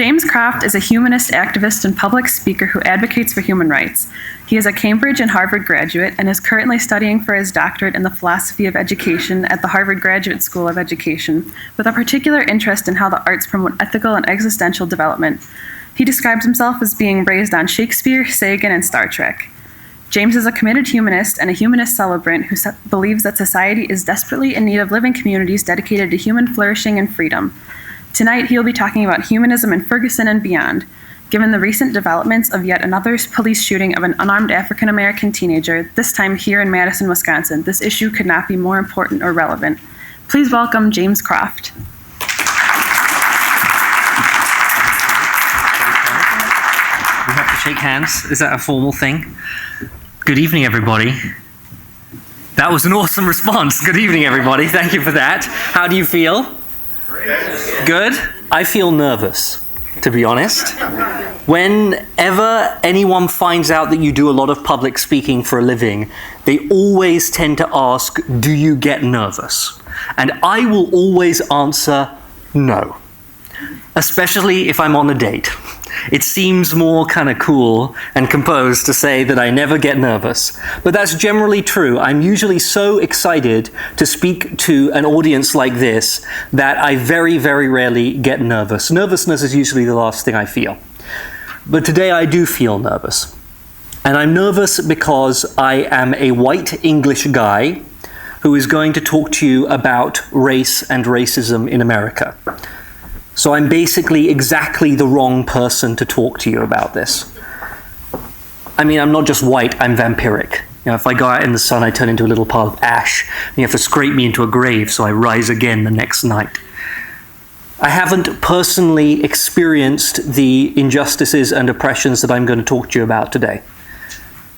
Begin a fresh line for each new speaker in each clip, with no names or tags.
James Croft is a humanist activist and public speaker who advocates for human rights. He is a Cambridge and Harvard graduate and is currently studying for his doctorate in the philosophy of education at the Harvard Graduate School of Education, with a particular interest in how the arts promote ethical and existential development. He describes himself as being raised on Shakespeare, Sagan, and Star Trek. James is a committed humanist and a humanist celebrant who believes that society is desperately in need of living communities dedicated to human flourishing and freedom. Tonight, he will be talking about humanism in Ferguson and beyond. Given the recent developments of yet another police shooting of an unarmed African-American teenager, this time here in Madison, Wisconsin, this issue could not be more important or relevant. Please welcome James Croft.
We have to shake hands. Is that a formal thing? Good evening, everybody. That was an awesome response. Good evening, everybody. Thank you for that. How do you feel? Good? I feel nervous, to be honest. Whenever anyone finds out that you do a lot of public speaking for a living, they always tend to ask, do you get nervous? And I will always answer no, especially if I'm on a date. It seems more kind of cool and composed to say that I never get nervous. But that's generally true. I'm usually so excited to speak to an audience like this that I very, very rarely get nervous. Nervousness is usually the last thing I feel. But today I do feel nervous. And I'm nervous because I am a white English guy who is going to talk to you about race and racism in America. So I'm basically exactly the wrong person to talk to you about this. I mean, I'm not just white, I'm vampiric. You know, if I go out in the sun, I turn into a little pile of ash, and you have to scrape me into a grave so I rise again the next night. I haven't personally experienced the injustices and oppressions that I'm going to talk to you about today.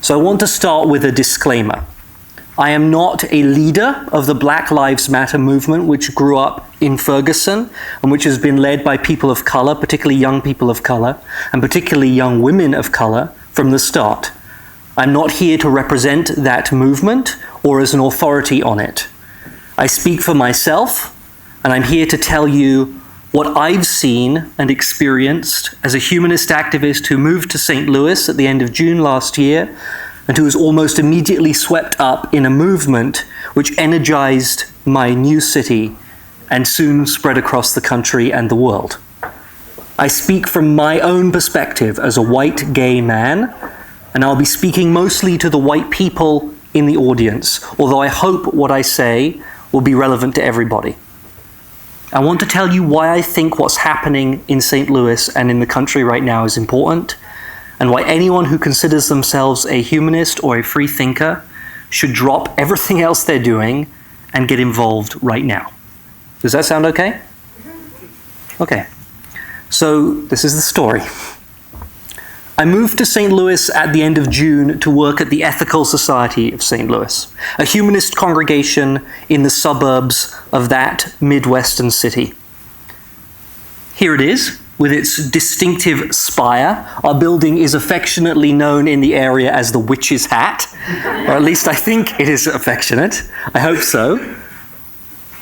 So I want to start with a disclaimer. I am not a leader of the Black Lives Matter movement, which grew up in Ferguson and which has been led by people of color, particularly young people of color, and particularly young women of color from the start. I'm not here to represent that movement or as an authority on it. I speak for myself, and I'm here to tell you what I've seen and experienced as a humanist activist who moved to St. Louis at the end of June last year, and who was almost immediately swept up in a movement which energized my new city and soon spread across the country and the world. I speak from my own perspective as a white gay man, and I'll be speaking mostly to the white people in the audience, although I hope what I say will be relevant to everybody. I want to tell you why I think what's happening in St. Louis and in the country right now is important, and why anyone who considers themselves a humanist or a free thinker should drop everything else they're doing and get involved right now. Does that sound okay? Okay. So this is the story. I moved to St. Louis at the end of June to work at the Ethical Society of St. Louis, a humanist congregation in the suburbs of that Midwestern city. Here it is, with its distinctive spire. Our building is affectionately known in the area as the Witch's Hat, or at least I think it is affectionate. I hope so.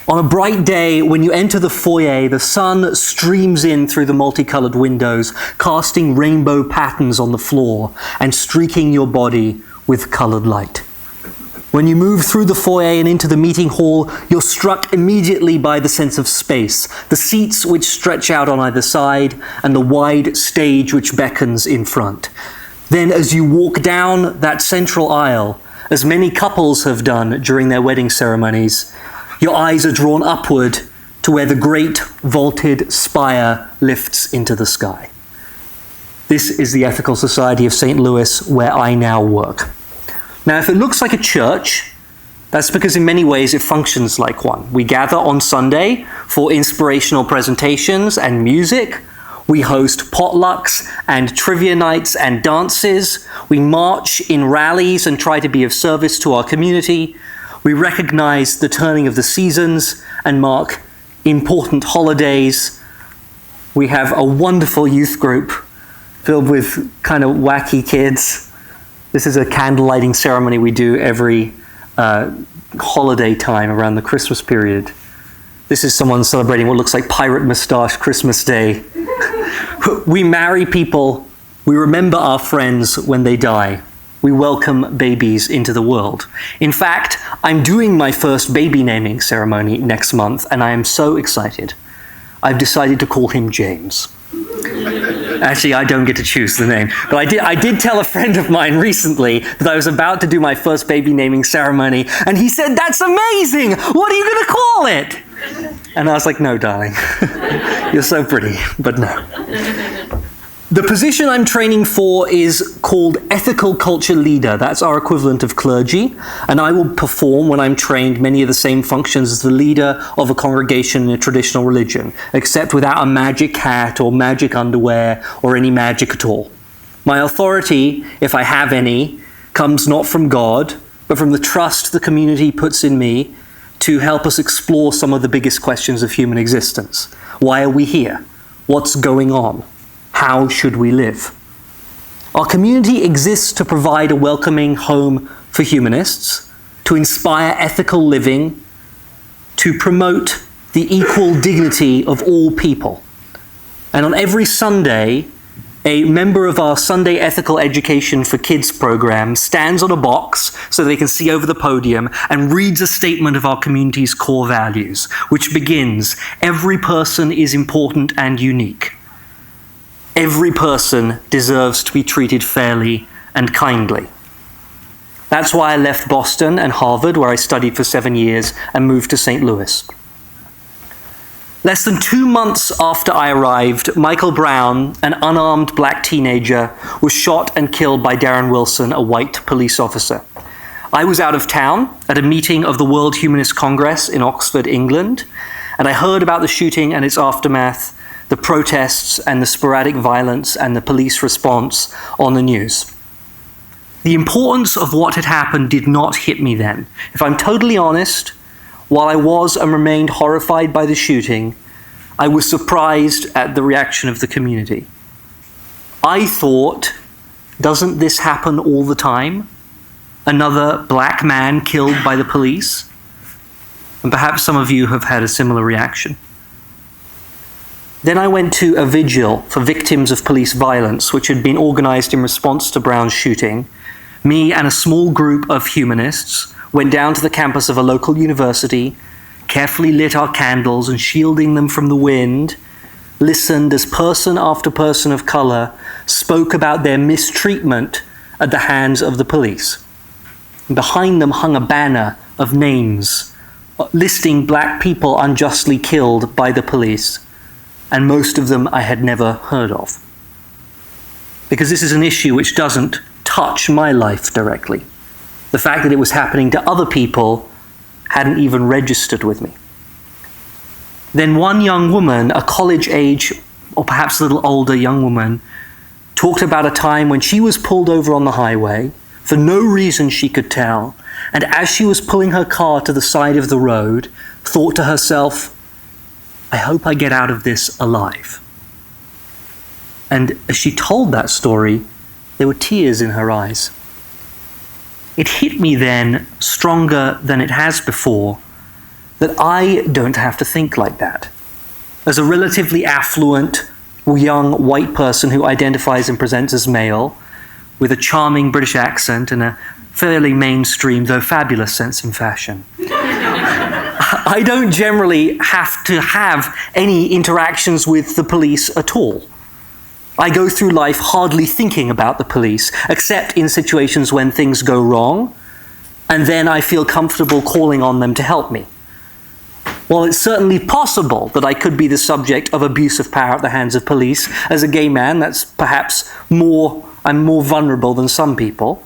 On a bright day, when you enter the foyer, the sun streams in through the multicolored windows, casting rainbow patterns on the floor and streaking your body with colored light. When you move through the foyer and into the meeting hall, you're struck immediately by the sense of space, the seats which stretch out on either side, and the wide stage which beckons in front. Then as you walk down that central aisle, as many couples have done during their wedding ceremonies, your eyes are drawn upward to where the great vaulted spire lifts into the sky. This is the Ethical Society of St. Louis, where I now work. Now, if it looks like a church, that's because in many ways it functions like one. We gather on Sunday for inspirational presentations and music. We host potlucks and trivia nights and dances. We march in rallies and try to be of service to our community. We recognize the turning of the seasons and mark important holidays. We have a wonderful youth group filled with kind of wacky kids. This is a candle lighting ceremony we do every holiday time around the Christmas period. This is someone celebrating what looks like Pirate Moustache Christmas Day We marry people, we remember our friends when they die. We welcome babies into the world. In fact, I'm doing my first baby naming ceremony next month, and I am so excited. I've decided to call him James. Actually, I don't get to choose the name, but I did tell a friend of mine recently that I was about to do my first baby naming ceremony, and he said, "That's amazing! What are you going to call it?" And I was like, "No, darling, you're so pretty, but no." The position I'm training for is called ethical culture leader. That's our equivalent of clergy, and I will perform, when I'm trained, many of the same functions as the leader of a congregation in a traditional religion, except without a magic hat or magic underwear or any magic at all. My authority, if I have any, comes not from God, but from the trust the community puts in me to help us explore some of the biggest questions of human existence. Why are we here? What's going on? How should we live? Our community exists to provide a welcoming home for humanists, to inspire ethical living, to promote the equal dignity of all people. And on every Sunday, a member of our Sunday Ethical Education for Kids program stands on a box so they can see over the podium and reads a statement of our community's core values, which begins, "Every person is important and unique. Every person deserves to be treated fairly and kindly." That's why I left Boston and Harvard, where I studied for 7 years, and moved to St. Louis. Less than 2 months after I arrived, Michael Brown, an unarmed black teenager, was shot and killed by Darren Wilson, a white police officer. I was out of town at a meeting of the World Humanist Congress in Oxford, England, and I heard about the shooting and its aftermath, the protests and the sporadic violence and the police response on the news. The importance of what had happened did not hit me then. If I'm totally honest, while I was and remained horrified by the shooting, I was surprised at the reaction of the community. I thought, doesn't this happen all the time? Another black man killed by the police? And perhaps some of you have had a similar reaction. Then I went to a vigil for victims of police violence, which had been organized in response to Brown's shooting. Me and a small group of humanists went down to the campus of a local university, carefully lit our candles and shielding them from the wind, listened as person after person of color spoke about their mistreatment at the hands of the police. And behind them hung a banner of names listing black people unjustly killed by the police, and most of them I had never heard of. Because this is an issue which doesn't touch my life directly. The fact that it was happening to other people hadn't even registered with me. Then one young woman, a college-age, or perhaps a little older young woman, talked about a time when she was pulled over on the highway for no reason she could tell, and as she was pulling her car to the side of the road, thought to herself, "I hope I get out of this alive." And as she told that story, there were tears in her eyes. It hit me then, stronger than it has before, that I don't have to think like that. As a relatively affluent, young white person who identifies and presents as male, with a charming British accent and a fairly mainstream, though fabulous sense and fashion, I don't generally have to have any interactions with the police at all. I go through life hardly thinking about the police, except in situations when things go wrong, and then I feel comfortable calling on them to help me. While it's certainly possible that I could be the subject of abuse of power at the hands of police, as a gay man, that's perhaps I'm more vulnerable than some people.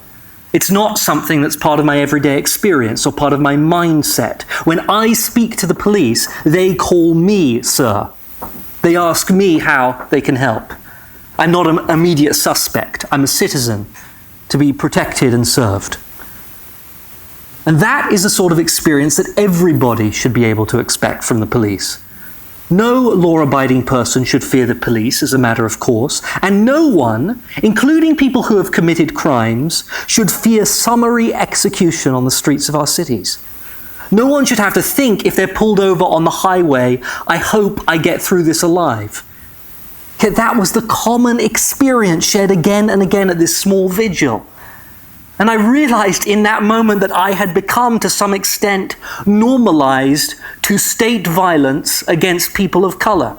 It's not something that's part of my everyday experience or part of my mindset. When I speak to the police, they call me sir. They ask me how they can help. I'm not an immediate suspect. I'm a citizen to be protected and served. And that is the sort of experience that everybody should be able to expect from the police. No law-abiding person should fear the police as a matter of course, and no one, including people who have committed crimes, should fear summary execution on the streets of our cities. No one should have to think if they're pulled over on the highway, "I hope I get through this alive." Yet that was the common experience shared again and again at this small vigil. And I realized in that moment that I had become, to some extent, normalized to state violence against people of color.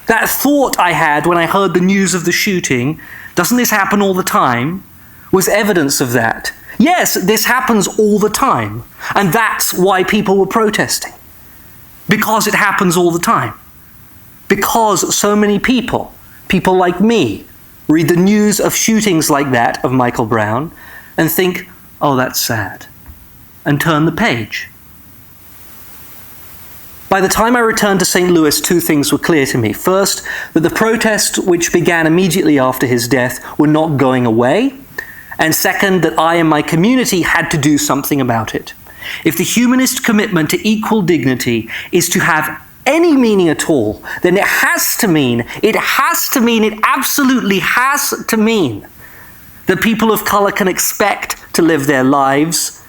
That thought I had when I heard the news of the shooting, doesn't this happen all the time, was evidence of that. Yes, this happens all the time. And that's why people were protesting. Because it happens all the time. Because so many people like me, read the news of shootings like that of Michael Brown and think, oh, that's sad, and turn the page. By the time I returned to St. Louis, two things were clear to me. First, that the protests which began immediately after his death were not going away. And second, that I and my community had to do something about it. If the humanist commitment to equal dignity is to have any meaning at all, then it absolutely has to mean that people of color can expect to live their lives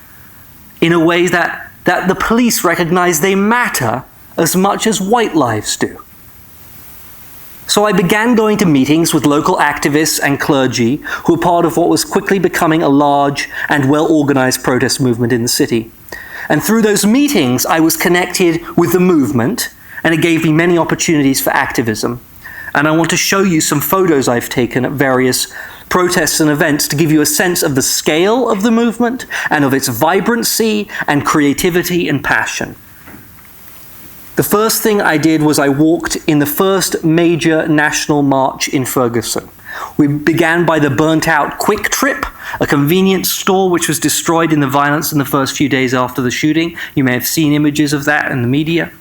in a way that the police recognize they matter as much as white lives do. So I began going to meetings with local activists and clergy who were part of what was quickly becoming a large and well-organized protest movement in the city. And through those meetings, I was connected with the movement, and it gave me many opportunities for activism. And I want to show you some photos I've taken at various protests and events to give you a sense of the scale of the movement and of its vibrancy and creativity and passion. The first thing I did was I walked in the first major national march in Ferguson. We began by the burnt-out Quick Trip, a convenience store which was destroyed in the violence in the first few days after the shooting. You may have seen images of that in the media.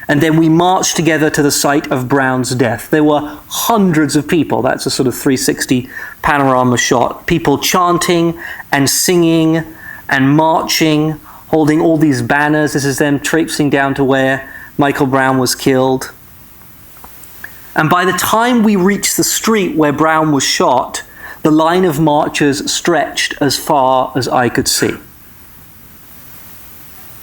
And then we marched together to the site of Brown's death. There were hundreds of people. That's a sort of 360 panorama shot. People chanting and singing and marching, holding all these banners. This is them traipsing down to where Michael Brown was killed. And by the time we reached the street where Brown was shot, the line of marchers stretched as far as I could see.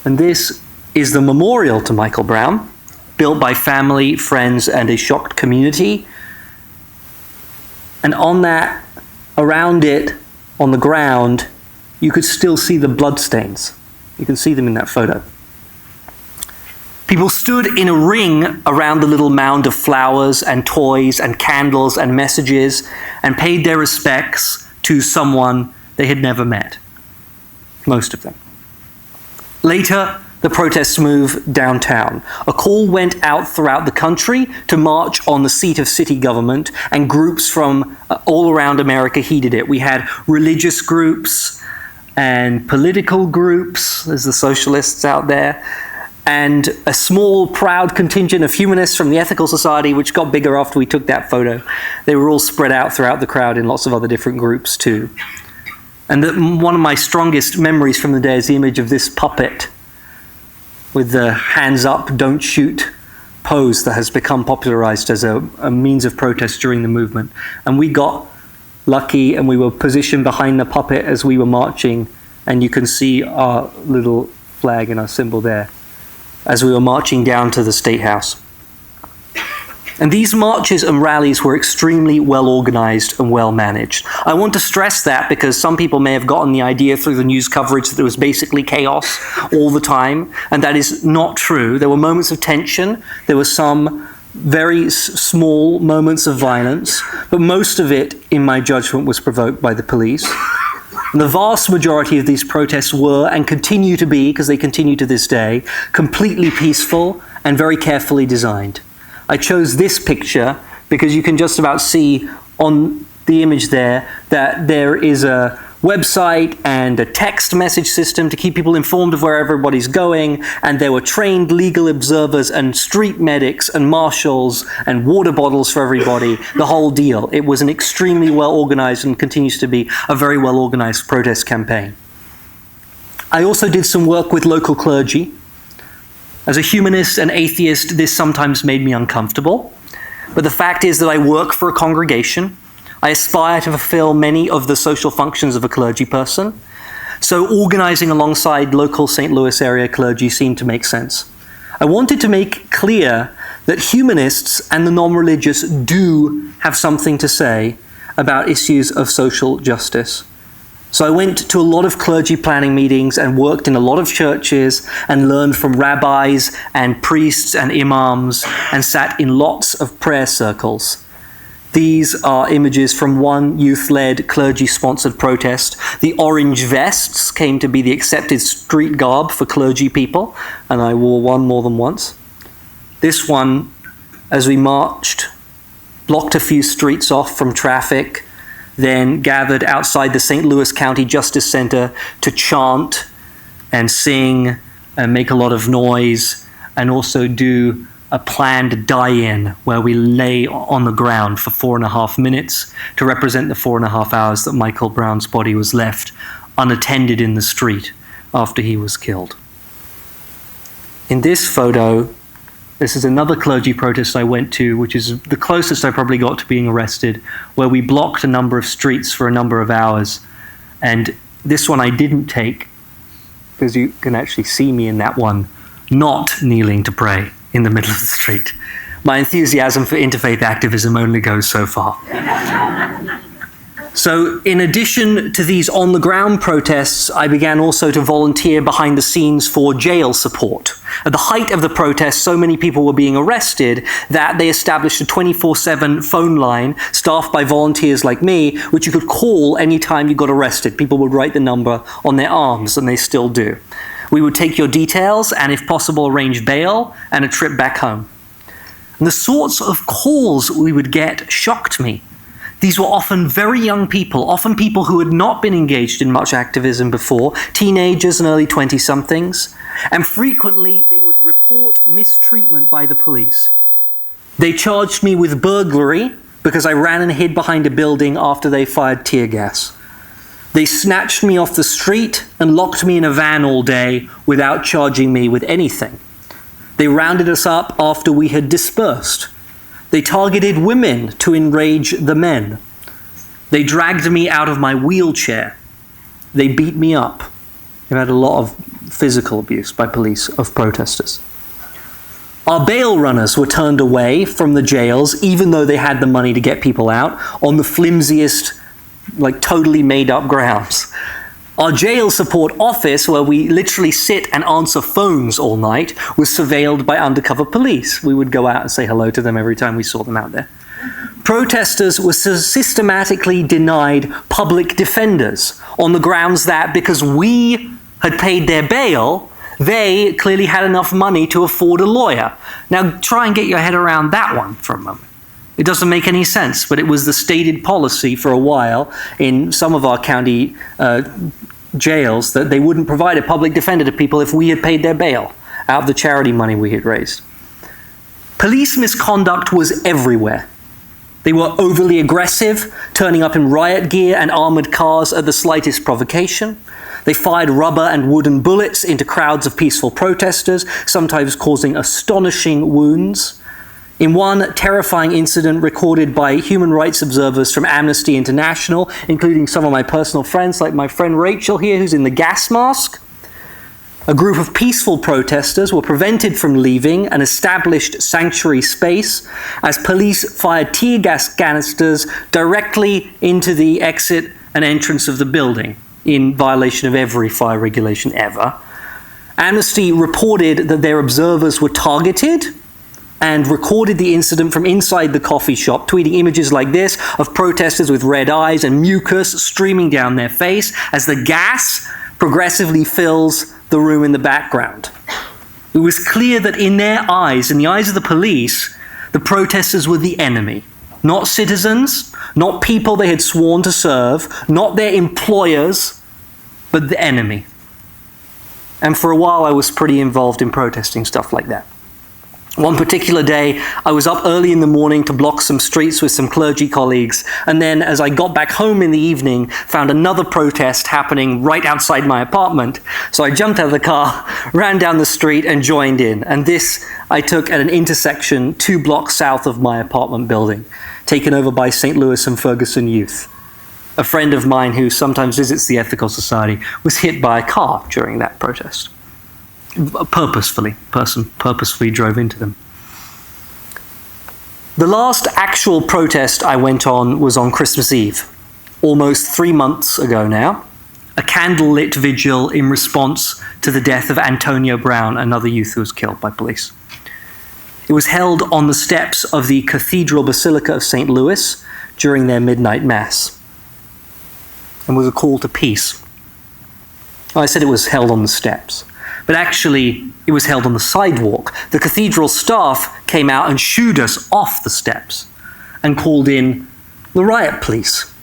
And this is the memorial to Michael Brown, built by family, friends, and a shocked community. And on that, around it, on the ground, you could still see the bloodstains. You can see them in that photo. People stood in a ring around the little mound of flowers and toys and candles and messages and paid their respects to someone they had never met. Most of them. Later, the protests moved downtown. A call went out throughout the country to march on the seat of city government, and groups from all around America heeded it. We had religious groups and political groups, there's the socialists out there, and a small, proud contingent of humanists from the Ethical Society, which got bigger after we took that photo. They were all spread out throughout the crowd in lots of other different groups too. And one of my strongest memories from the day is the image of this puppet with the hands up, don't shoot pose that has become popularized as a means of protest during the movement. And we got lucky and we were positioned behind the puppet as we were marching, and you can see our little flag and our symbol there as we were marching down to the State House. And these marches and rallies were extremely well organized and well managed. I want to stress that because some people may have gotten the idea through the news coverage that there was basically chaos all the time, and that is not true. There were moments of tension, there were some very small moments of violence, but most of it, in my judgment, was provoked by the police. And the vast majority of these protests were, and continue to be, because they continue to this day, completely peaceful and very carefully designed. I chose this picture because you can just about see on the image there that there is a website and a text message system to keep people informed of where everybody's going, and there were trained legal observers and street medics and marshals and water bottles for everybody, the whole deal. It was an extremely well organized and continues to be a very well organized protest campaign. I also did some work with local clergy. As a humanist and atheist, this sometimes made me uncomfortable, but the fact is that I work for a congregation. I aspire to fulfill many of the social functions of a clergy person, so organizing alongside local St. Louis area clergy seemed to make sense. I wanted to make clear that humanists and the non-religious do have something to say about issues of social justice. So I went to a lot of clergy planning meetings and worked in a lot of churches and learned from rabbis and priests and imams and sat in lots of prayer circles. These are images from one youth-led, clergy-sponsored protest. The orange vests came to be the accepted street garb for clergy people, and I wore one more than once. This one, as we marched, blocked a few streets off from traffic, then gathered outside the St. Louis County Justice Center to chant and sing and make a lot of noise, and also do a planned die-in where we lay on the ground for 4.5 minutes to represent the 4.5 hours that Michael Brown's body was left unattended in the street after he was killed. In this photo, this is another clergy protest I went to, which is the closest I probably got to being arrested, where we blocked a number of streets for a number of hours. And this one I didn't take, because you can actually see me in that one, not kneeling to pray in the middle of the street. My enthusiasm for interfaith activism only goes so far. So in addition to these on-the-ground protests, I began also to volunteer behind the scenes for jail support. At the height of the protests, so many people were being arrested that they established a 24/7 phone line staffed by volunteers like me, which you could call anytime you got arrested. People would write the number on their arms, and they still do. We would take your details and, if possible, arrange bail and a trip back home. And the sorts of calls we would get shocked me. These were often very young people, often people who had not been engaged in much activism before, teenagers and early 20-somethings, and frequently they would report mistreatment by the police. They charged me with burglary because I ran and hid behind a building after they fired tear gas. They snatched me off the street and locked me in a van all day without charging me with anything. They rounded us up after we had dispersed. They targeted women to enrage the men. They dragged me out of my wheelchair. They beat me up. I've had a lot of physical abuse by police of protesters. Our bail runners were turned away from the jails, even though they had the money to get people out, on the flimsiest, totally made-up grounds. Our jail support office, where we literally sit and answer phones all night, was surveilled by undercover police. We would go out and say hello to them every time we saw them out there. Protesters were systematically denied public defenders on the grounds that because we had paid their bail, they clearly had enough money to afford a lawyer. Now try and get your head around that one for a moment. It doesn't make any sense, but it was the stated policy for a while in some of our county jails that they wouldn't provide a public defender to people if we had paid their bail out of the charity money we had raised. Police misconduct was everywhere. They were overly aggressive, turning up in riot gear and armored cars at the slightest provocation. They fired rubber and wooden bullets into crowds of peaceful protesters, sometimes causing astonishing wounds. In one terrifying incident recorded by human rights observers from Amnesty International, including some of my personal friends, like my friend Rachel here, who's in the gas mask, a group of peaceful protesters were prevented from leaving an established sanctuary space as police fired tear gas canisters directly into the exit and entrance of the building, in violation of every fire regulation ever. Amnesty reported that their observers were targeted and recorded the incident from inside the coffee shop, tweeting images like this of protesters with red eyes and mucus streaming down their face as the gas progressively fills the room in the background. It was clear that in their eyes, in the eyes of the police, the protesters were the enemy. Not citizens, not people they had sworn to serve, not their employers, but the enemy. And for a while I was pretty involved in protesting stuff like that. One particular day, I was up early in the morning to block some streets with some clergy colleagues, and then as I got back home in the evening, found another protest happening right outside my apartment. So I jumped out of the car, ran down the street, and joined in. And this I took at an intersection 2 blocks south of my apartment building, taken over by St. Louis and Ferguson youth. A friend of mine who sometimes visits the Ethical Society was hit by a car during that protest. Purposefully drove into them. The last actual protest I went on was on Christmas Eve, almost 3 months ago now, a candlelit vigil in response to the death of Antonio Brown, another youth who was killed by police. It was held on the steps of the Cathedral Basilica of St. Louis during their midnight mass, and was a call to peace. I said it was held on the steps, but actually it was held on the sidewalk. The cathedral staff came out and shooed us off the steps and called in the riot police.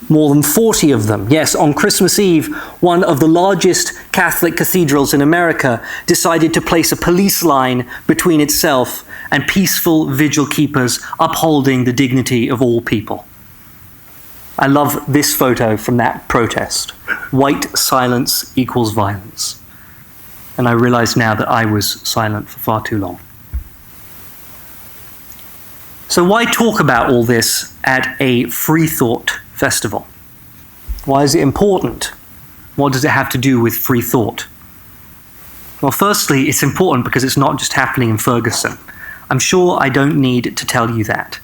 More than 40 of them. Yes, on Christmas Eve, one of the largest Catholic cathedrals in America decided to place a police line between itself and peaceful vigil keepers upholding the dignity of all people. I love this photo from that protest. White silence equals violence. And I realize now that I was silent for far too long. So why talk about all this at a Freethought Festival? Why is it important? What does it have to do with free thought? Well, firstly, it's important because it's not just happening in Ferguson. I'm sure I don't need to tell you that.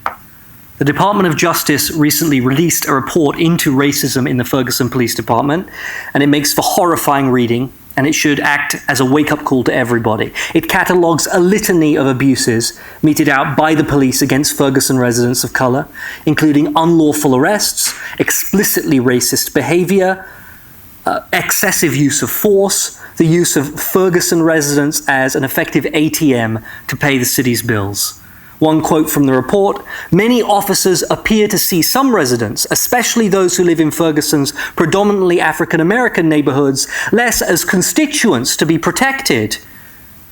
The Department of Justice recently released a report into racism in the Ferguson Police Department, and it makes for horrifying reading, and it should act as a wake-up call to everybody. It catalogues a litany of abuses meted out by the police against Ferguson residents of color, including unlawful arrests, explicitly racist behavior, excessive use of force, the use of Ferguson residents as an effective ATM to pay the city's bills. One quote from the report: "Many officers appear to see some residents, especially those who live in Ferguson's predominantly African-American neighborhoods, less as constituents to be protected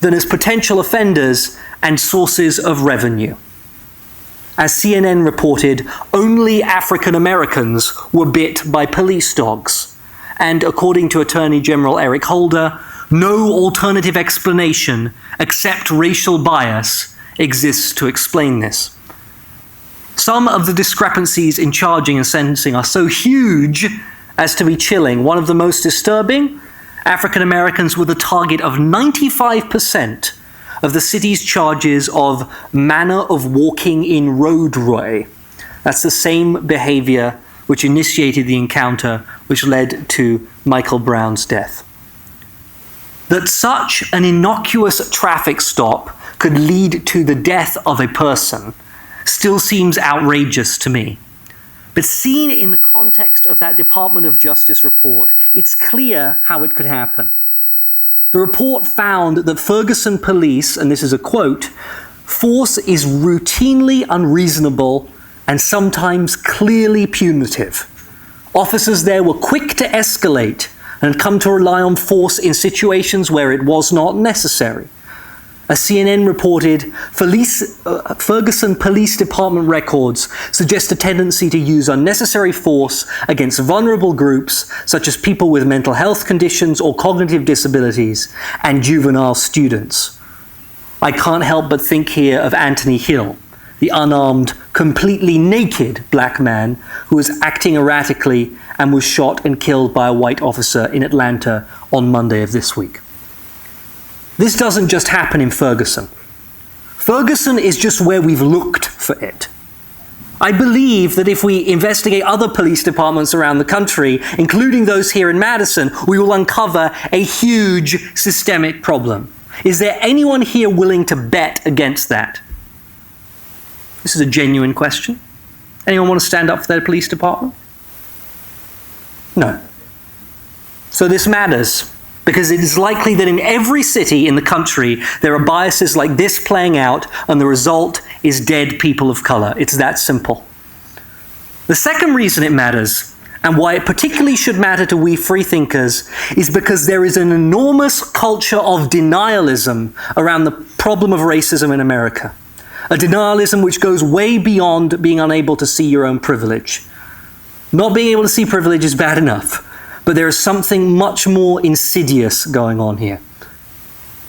than as potential offenders and sources of revenue." As CNN reported, only African-Americans were bit by police dogs. And according to Attorney General Eric Holder, no alternative explanation except racial bias exists to explain this. Some of the discrepancies in charging and sentencing are so huge as to be chilling. One of the most disturbing: African Americans were the target of 95% of the city's charges of manner of walking in roadway. That's the same behavior which initiated the encounter which led to Michael Brown's death. That such an innocuous traffic stop could lead to the death of a person still seems outrageous to me. But seen in the context of that Department of Justice report, it's clear how it could happen. The report found that Ferguson police, and this is a quote, "Force is routinely unreasonable and sometimes clearly punitive. Officers there were quick to escalate and come to rely on force in situations where it was not necessary." As CNN reported, Ferguson Police Department records suggest a tendency to use unnecessary force against vulnerable groups, such as people with mental health conditions or cognitive disabilities, and juvenile students. I can't help but think here of Anthony Hill, the unarmed, completely naked black man who was acting erratically and was shot and killed by a white officer in Atlanta on Monday of this week. This doesn't just happen in Ferguson. Ferguson is just where we've looked for it. I believe that if we investigate other police departments around the country, including those here in Madison, we will uncover a huge systemic problem. Is there anyone here willing to bet against that? This is a genuine question. Anyone want to stand up for their police department? No. So this matters, because it is likely that in every city in the country, there are biases like this playing out, and the result is dead people of color. It's that simple. The second reason it matters, and why it particularly should matter to we freethinkers, is because there is an enormous culture of denialism around the problem of racism in America. A denialism which goes way beyond being unable to see your own privilege. Not being able to see privilege is bad enough, but there is something much more insidious going on here.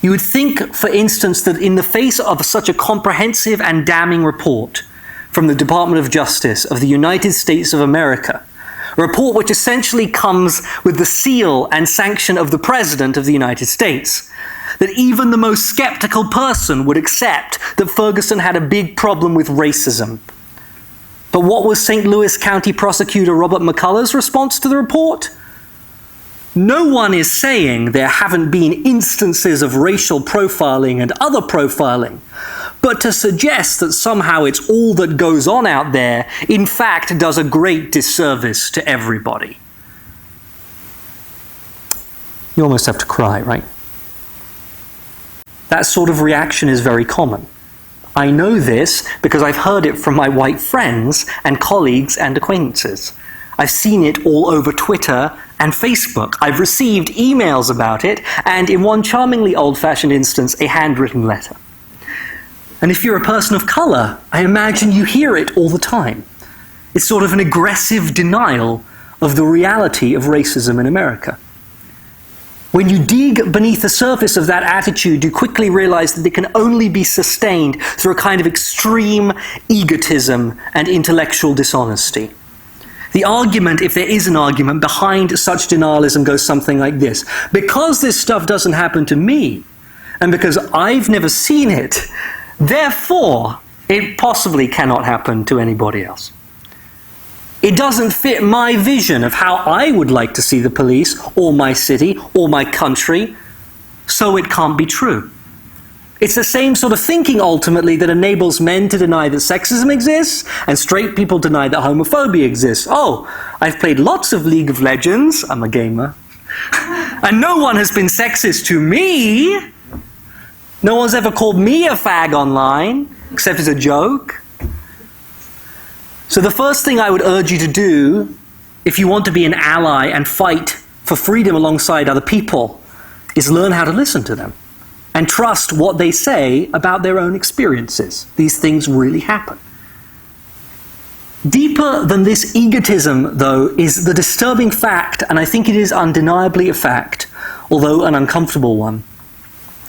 You would think, for instance, that in the face of such a comprehensive and damning report from the Department of Justice of the United States of America, a report which essentially comes with the seal and sanction of the President of the United States, that even the most skeptical person would accept that Ferguson had a big problem with racism. But what was St. Louis County Prosecutor Robert McCullough's response to the report? No one is saying there haven't been instances of racial profiling and other profiling, but to suggest that somehow it's all that goes on out there, in fact, does a great disservice to everybody. You almost have to cry, right? That sort of reaction is very common. I know this because I've heard it from my white friends and colleagues and acquaintances. I've seen it all over Twitter and Facebook. I've received emails about it, and in one charmingly old-fashioned instance, a handwritten letter. And if you're a person of color, I imagine you hear it all the time. It's sort of an aggressive denial of the reality of racism in America. When you dig beneath the surface of that attitude, you quickly realize that it can only be sustained through a kind of extreme egotism and intellectual dishonesty. The argument, if there is an argument, behind such denialism goes something like this. Because this stuff doesn't happen to me, and because I've never seen it, therefore, it possibly cannot happen to anybody else. It doesn't fit my vision of how I would like to see the police, or my city, or my country, so it can't be true. It's the same sort of thinking, ultimately, that enables men to deny that sexism exists, and straight people deny that homophobia exists. Oh, I've played lots of League of Legends, I'm a gamer, and no one has been sexist to me. No one's ever called me a fag online, except as a joke. So the first thing I would urge you to do, if you want to be an ally and fight for freedom alongside other people, is learn how to listen to them and trust what they say about their own experiences. These things really happen. Deeper than this egotism, though, is the disturbing fact, and I think it is undeniably a fact, although an uncomfortable one,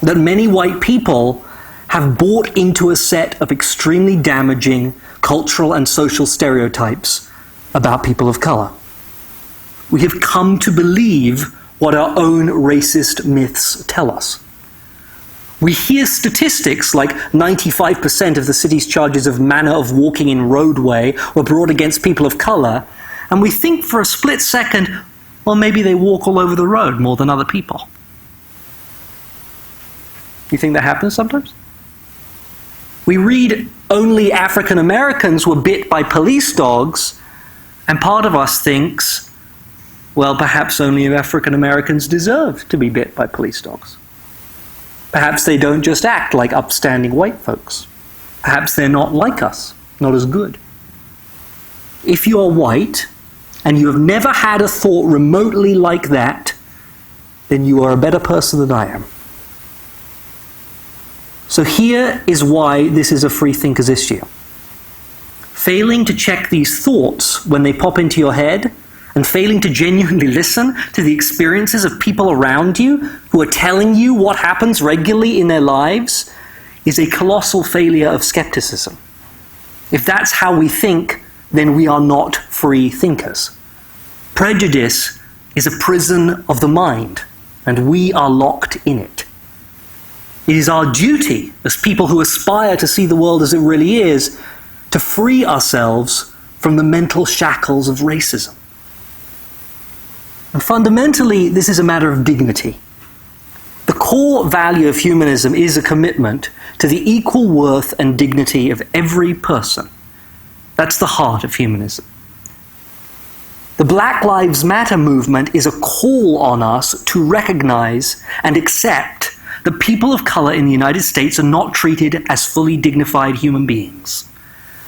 that many white people have bought into a set of extremely damaging cultural and social stereotypes about people of color. We have come to believe what our own racist myths tell us. We hear statistics like 95% of the city's charges of manner of walking in roadway were brought against people of color, and we think for a split second, well, maybe they walk all over the road more than other people. You think that happens sometimes? We read only African Americans were bit by police dogs, and part of us thinks, well, perhaps only African Americans deserve to be bit by police dogs. Perhaps they don't just act like upstanding white folks. Perhaps they're not like us, not as good. If you are white, and you have never had a thought remotely like that, then you are a better person than I am. So here is why this is a free thinkers issue. Failing to check these thoughts when they pop into your head, and failing to genuinely listen to the experiences of people around you who are telling you what happens regularly in their lives, is a colossal failure of skepticism. If that's how we think, then we are not free thinkers. Prejudice is a prison of the mind, and we are locked in it. It is our duty, as people who aspire to see the world as it really is, to free ourselves from the mental shackles of racism. And fundamentally, this is a matter of dignity. The core value of humanism is a commitment to the equal worth and dignity of every person. That's the heart of humanism. The Black Lives Matter movement is a call on us to recognize and accept that people of color in the United States are not treated as fully dignified human beings.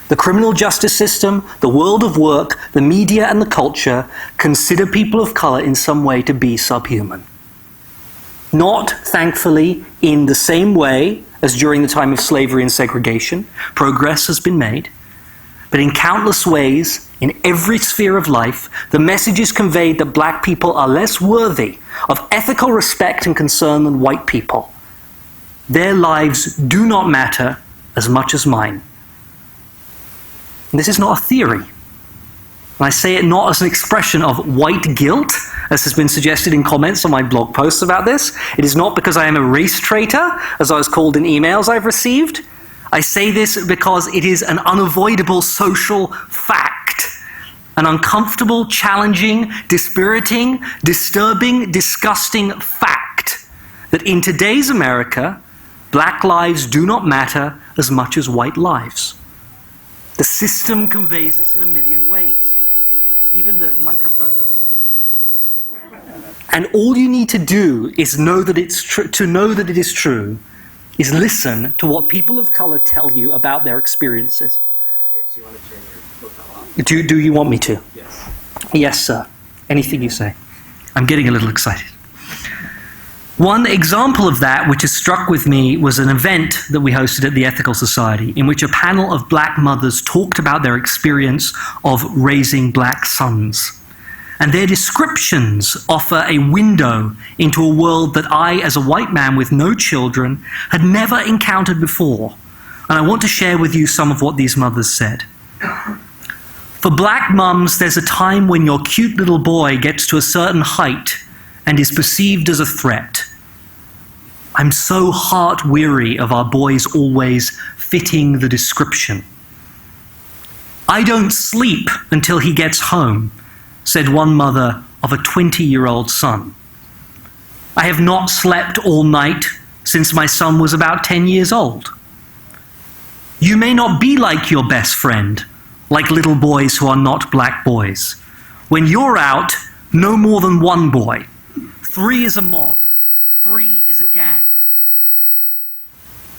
The criminal justice system, the world of work, the media, and the culture consider people of color in some way to be subhuman. Not, thankfully, in the same way as during the time of slavery and segregation. Progress has been made. But in countless ways, in every sphere of life, the message is conveyed that black people are less worthy of ethical respect and concern than white people. Their lives do not matter as much as mine. And this is not a theory. And I say it not as an expression of white guilt, as has been suggested in comments on my blog posts about this. It is not because I am a race traitor, as I was called in emails I've received. I say this because it is an unavoidable social fact, an uncomfortable, challenging, dispiriting, disturbing, disgusting fact that in today's America, black lives do not matter as much as white lives. The system conveys this in a million ways. Even the microphone doesn't like it. And all you need to do is know that it's true. To know that it is true is listen to what people of color tell you about their experiences.
James, you want to turn your profile off?
Do you want me to?
Yes.
Yes, sir. Anything you say. I'm getting a little excited. One example of that, which has struck with me, was an event that we hosted at the Ethical Society, in which a panel of black mothers talked about their experience of raising black sons. And their descriptions offer a window into a world that I, as a white man with no children, had never encountered before. And I want to share with you some of what these mothers said. For black mums, there's a time when your cute little boy gets to a certain height and is perceived as a threat. I'm so heart-weary of our boys always fitting the description. I don't sleep until he gets home, said one mother of a 20-year-old son. I have not slept all night since my son was about 10 years old. You may not be like your best friend, like little boys who are not black boys. When you're out, no more than one boy. 3 is a mob. 3 is a gang.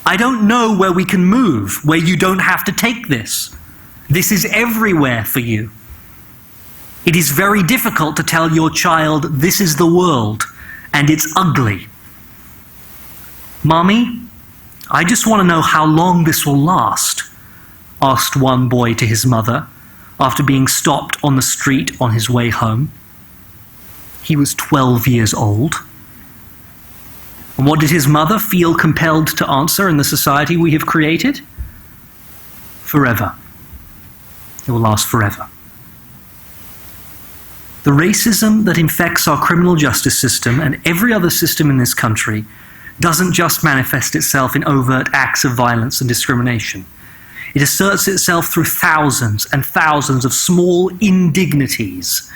I don't know where we can move, where you don't have to take this. This is everywhere for you. It is very difficult to tell your child this is the world and it's ugly. Mommy, I just want to know how long this will last, asked one boy to his mother after being stopped on the street on his way home. He was 12 years old. And what did his mother feel compelled to answer in the society we have created? Forever. It will last forever. The racism that infects our criminal justice system and every other system in this country doesn't just manifest itself in overt acts of violence and discrimination. It asserts itself through thousands and thousands of small indignities,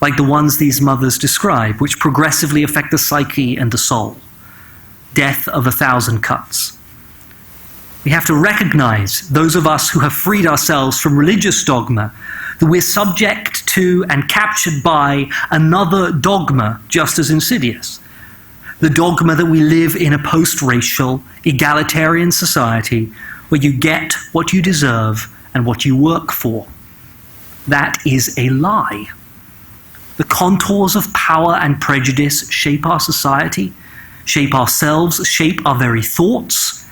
like the ones these mothers describe, which progressively affect the psyche and the soul. Death of 1,000 cuts. We have to recognize, those of us who have freed ourselves from religious dogma, that we're subject to and captured by another dogma just as insidious. The dogma that we live in a post-racial, egalitarian society where you get what you deserve and what you work for. That is a lie. The contours of power and prejudice shape our society, shape ourselves, shape our very thoughts.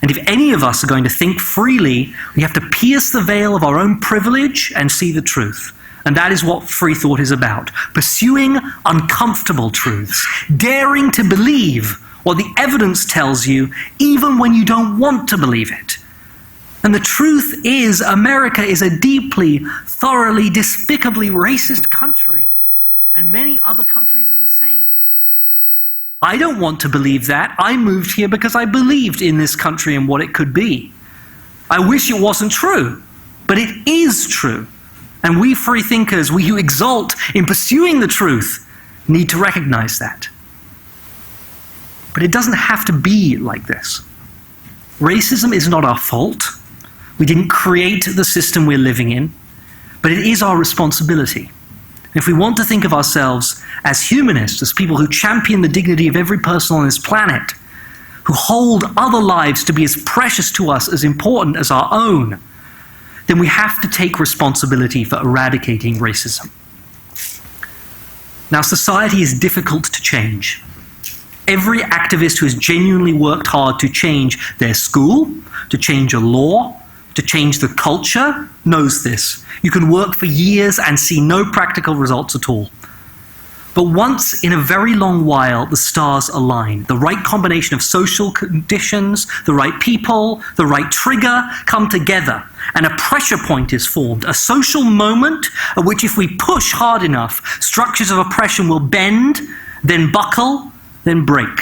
And if any of us are going to think freely, we have to pierce the veil of our own privilege and see the truth. And that is what free thought is about. Pursuing uncomfortable truths, daring to believe what the evidence tells you, even when you don't want to believe it. And the truth is, America is a deeply, thoroughly, despicably racist country. And many other countries are the same. I don't want to believe that. I moved here because I believed in this country and what it could be. I wish it wasn't true, but it is true. And we free thinkers, we who exult in pursuing the truth, need to recognize that. But it doesn't have to be like this. Racism is not our fault. We didn't create the system we're living in, but it is our responsibility. If we want to think of ourselves as humanists, as people who champion the dignity of every person on this planet, who hold other lives to be as precious to us, as important as our own, then we have to take responsibility for eradicating racism. Now, society is difficult to change. Every activist who has genuinely worked hard to change their school, to change a law, to change the culture, knows this. You can work for years and see no practical results at all. But once in a very long while, the stars align. The right combination of social conditions, the right people, the right trigger come together, and a pressure point is formed, a social moment at which if we push hard enough, structures of oppression will bend, then buckle, then break.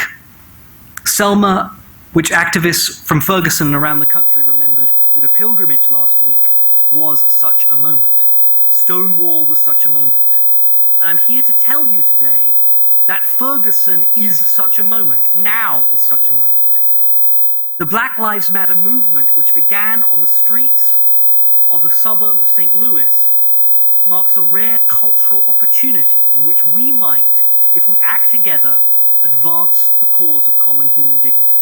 Selma, which activists from Ferguson and around the country remembered with a pilgrimage last week, was such a moment. Stonewall was such a moment. And I'm here to tell you today that Ferguson is such a moment. Now is such a moment. The Black Lives Matter movement, which began on the streets of the suburb of St. Louis, marks a rare cultural opportunity in which we might, if we act together, advance the cause of common human dignity.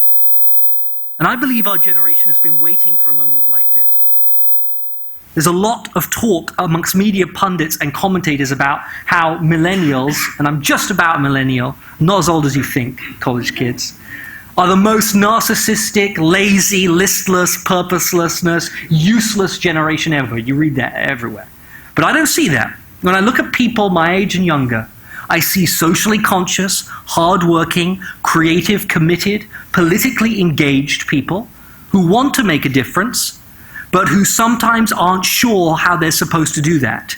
And I believe our generation has been waiting for a moment like this. There's a lot of talk amongst media pundits and commentators about how millennials, and I'm just about a millennial, not as old as you think, college kids, are the most narcissistic, lazy, listless, purposelessness, useless generation ever. You read that everywhere. But I don't see that. When I look at people my age and younger, I see socially conscious, hardworking, creative, committed, politically engaged people who want to make a difference, but who sometimes aren't sure how they're supposed to do that.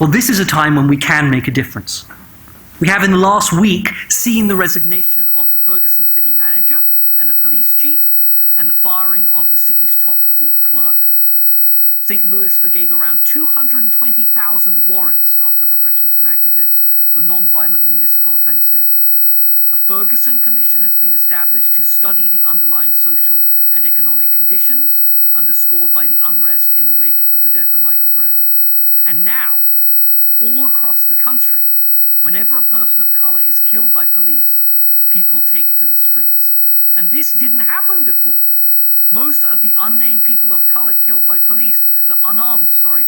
Well, this is a time when we can make a difference. We have in the last week seen the resignation of the Ferguson city manager and the police chief, and the firing of the city's top court clerk. St. Louis forgave around 220,000 warrants after professions from activists for nonviolent municipal offenses. A Ferguson commission has been established to study the underlying social and economic conditions underscored by the unrest in the wake of the death of Michael Brown. And now, all across the country, whenever a person of color is killed by police, people take to the streets. And this didn't happen before. Most of the unnamed people of color killed by police,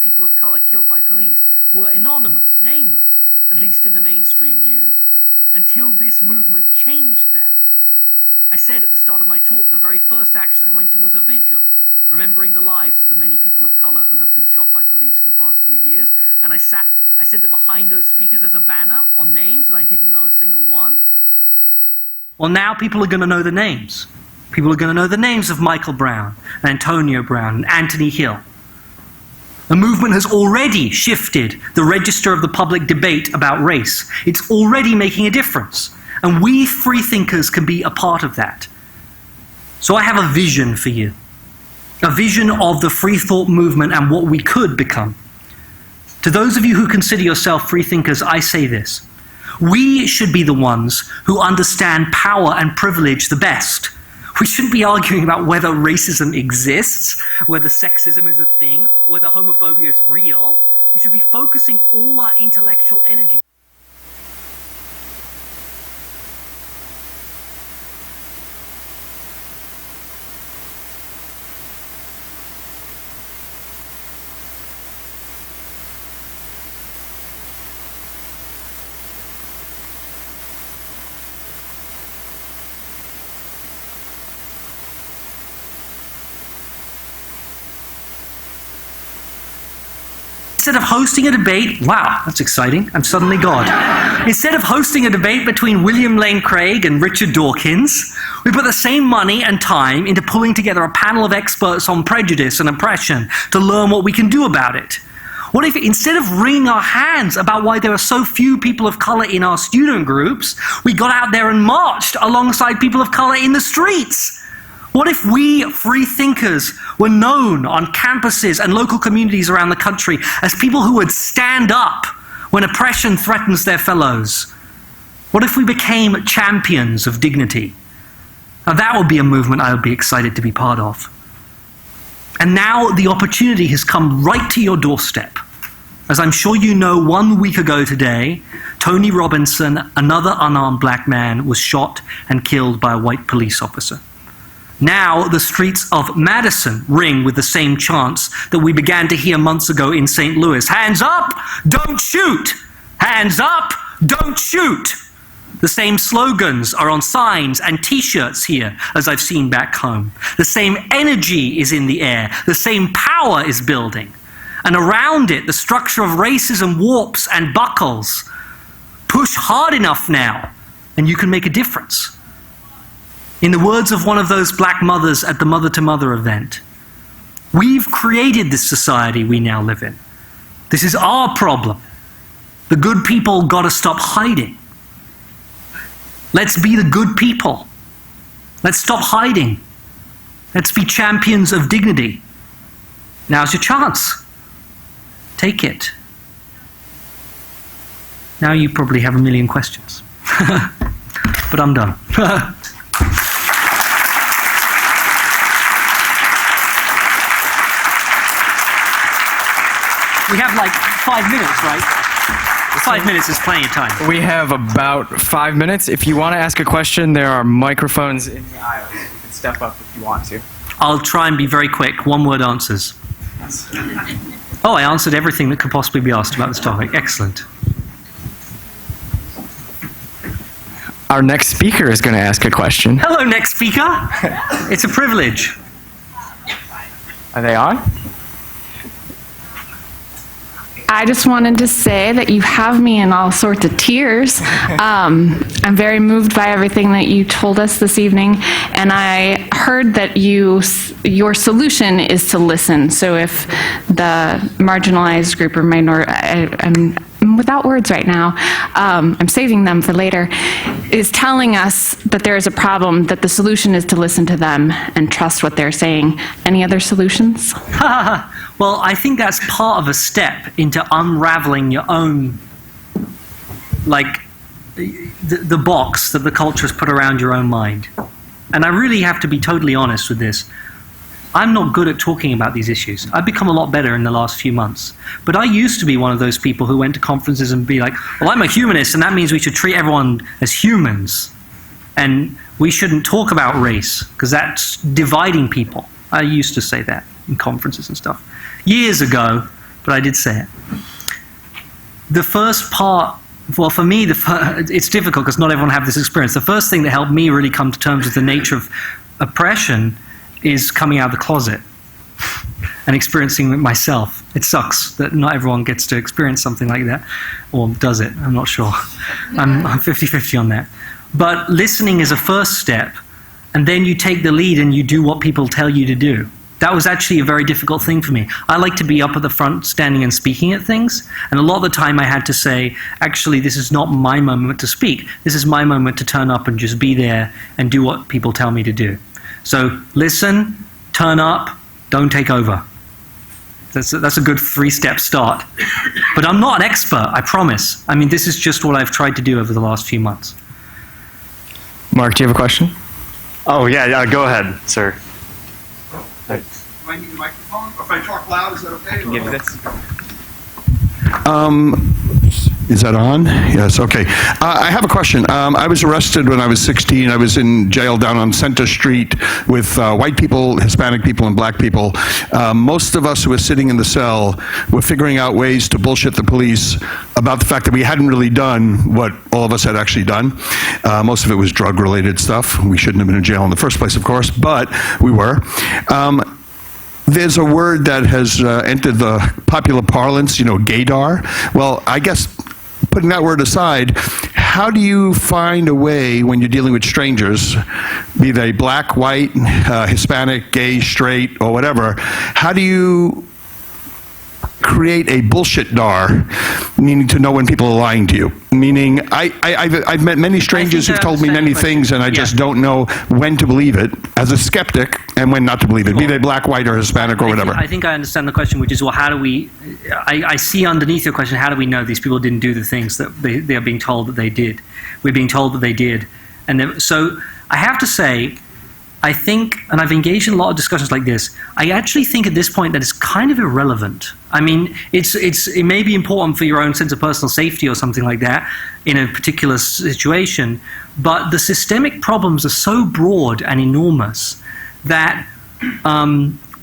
people of color killed by police, were anonymous, nameless, at least in the mainstream news, until this movement changed that. I said at the start of my talk, the very first action I went to was a vigil, remembering the lives of the many people of color who have been shot by police in the past few years. And I said that behind those speakers there's a banner on names, and I didn't know a single one. Well, now people are going to know the names. People are going to know the names of Michael Brown, and Antonio Brown, and Anthony Hill. The movement has already shifted the register of the public debate about race. It's already making a difference. And we freethinkers can be a part of that. So I have a vision for you. A vision of the freethought movement and what we could become. To those of you who consider yourself freethinkers, I say this. We should be the ones who understand power and privilege the best. We shouldn't be arguing about whether racism exists, whether sexism is a thing, or whether homophobia is real. We should be focusing all our intellectual energy. Instead of hosting a debate, wow, that's exciting, I'm suddenly God. Instead of hosting a debate between William Lane Craig and Richard Dawkins, we put the same money and time into pulling together a panel of experts on prejudice and oppression to learn what we can do about it. What if instead of wringing our hands about why there are so few people of color in our student groups, we got out there and marched alongside people of color in the streets? What if we free thinkers were known on campuses and local communities around the country as people who would stand up when oppression threatens their fellows? What if we became champions of dignity? Now that would be a movement I would be excited to be part of. And now the opportunity has come right to your doorstep. As I'm sure you know, 1 week ago today, Tony Robinson, another unarmed black man, was shot and killed by a white police officer. Now the streets of Madison ring with the same chants that we began to hear months ago in St. Louis. Hands up, don't shoot! Hands up, don't shoot! The same slogans are on signs and t-shirts here as I've seen back home. The same energy is in the air. The same power is building. And around it, the structure of racism warps and buckles. Push hard enough now, and you can make a difference. In the words of one of those black mothers at the Mother to Mother event, we've created this society we now live in. This is our problem. The good people got to stop hiding. Let's be the good people. Let's stop hiding. Let's be champions of dignity. Now's your chance. Take it. Now you probably have a million questions. But I'm done. We have like 5 minutes, right? 5 minutes is plenty of time.
We have about 5 minutes. If you want to ask a question, there are microphones in the aisles. You can step up if you want to.
I'll try and be very quick. One-word answers. Oh, I answered everything that could possibly be asked about this topic. Excellent.
Our next speaker is going to ask a question.
Hello, next speaker. It's a privilege.
Are they on?
I just wanted to say that you have me in all sorts of tears. I'm very moved by everything that you told us this evening, and I heard that your solution is to listen. So if the marginalized group or minority, I'm without words right now, I'm saving them for later, is telling us that there is a problem, that the solution is to listen to them and trust what they're saying. Any other solutions?
Well, I think that's part of a step into unraveling your own, like, the box that the culture has put around your own mind. And I really have to be totally honest with this. I'm not good at talking about these issues. I've become a lot better in the last few months. But I used to be one of those people who went to conferences and be like, well, I'm a humanist, and that means we should treat everyone as humans. And we shouldn't talk about race, because that's dividing people. I used to say that in conferences and stuff. Years ago, but I did say it. The first part, well, for me, it's difficult because not everyone have this experience. The first thing that helped me really come to terms with the nature of oppression is coming out of the closet and experiencing it myself. It sucks that not everyone gets to experience something like that, or does it? I'm not sure. I'm 50-50 on that. But listening is a first step, and then you take the lead and you do what people tell you to do. That was actually a very difficult thing for me. I like to be up at the front, standing and speaking at things, and a lot of the time I had to say, actually, this is not my moment to speak. This is my moment to turn up and just be there and do what people tell me to do. So listen, turn up, don't take over. That's a good 3-step start. But I'm not an expert, I promise. I mean, this is just what I've tried to do over the last few months.
Mark, do you have a question?
Oh, yeah, go ahead, sir.
Do I need the microphone? Or if I talk loud, is that okay?
I can give this.
Is that on? Yes, okay. I have a question. I was arrested when I was 16. I was in jail down on Center Street with white people, Hispanic people, and black people. Most of us who were sitting in the cell were figuring out ways to bullshit the police about the fact that we hadn't really done what all of us had actually done. Most of it was drug-related stuff. We shouldn't have been in jail in the first place, of course, but we were. There's a word that has entered the popular parlance, gaydar. Well, I guess putting that word aside, how do you find a way when you're dealing with strangers, be they black, white, Hispanic, gay, straight, or whatever, how do you create a bullshit dar, meaning to know when people are lying to you? Meaning, I've met many strangers who've told me many things, and I just don't know when to believe it as a skeptic and when not to believe it, be they black, white, or Hispanic, or whatever.
I think I understand the question, which is, well, how do we... I see underneath your question, how do we know these people didn't do the things that they are being told that they did? We're being told that they did. So I have to say, I think, and I've engaged in a lot of discussions like this, I actually think at this point that it's kind of irrelevant. I mean, it may be important for your own sense of personal safety or something like that in a particular situation, but the systemic problems are so broad and enormous that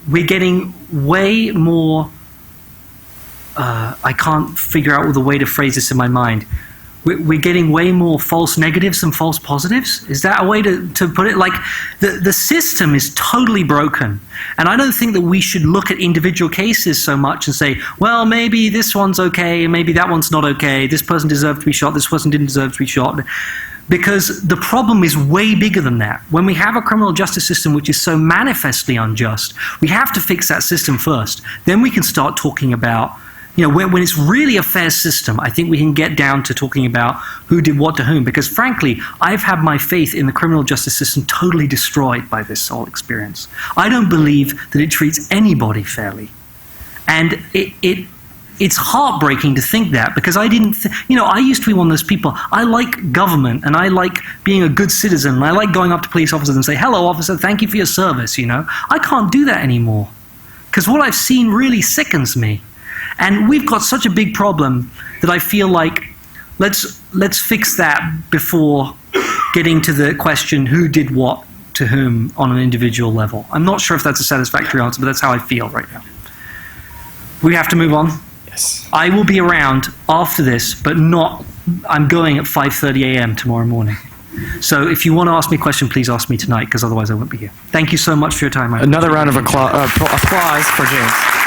we're getting way more, I can't figure out the way to phrase this in my mind, we're getting way more false negatives than false positives? Is that a way to put it? Like, the system is totally broken. And I don't think that we should look at individual cases so much and say, well, maybe this one's okay, maybe that one's not okay, this person deserved to be shot, this person didn't deserve to be shot. Because the problem is way bigger than that. When we have a criminal justice system which is so manifestly unjust, we have to fix that system first. Then we can start talking about, when it's really a fair system, I think we can get down to talking about who did what to whom. Because frankly, I've had my faith in the criminal justice system totally destroyed by this whole experience. I don't believe that it treats anybody fairly. And it's heartbreaking to think that, because I didn't, I used to be one of those people. I like government, and I like being a good citizen, and I like going up to police officers and say, hello, officer, thank you for your service, I can't do that anymore. Because what I've seen really sickens me. And we've got such a big problem that I feel like let's fix that before getting to the question who did what to whom on an individual level. I'm not sure if that's a satisfactory answer, but that's how I feel right now. We have to move on.
Yes.
I will be around after this, but I'm going at 5:30 a.m. tomorrow morning. So if you want to ask me a question, please ask me tonight, because otherwise I won't be here. Thank you so much for your time.
Another round of applause for James.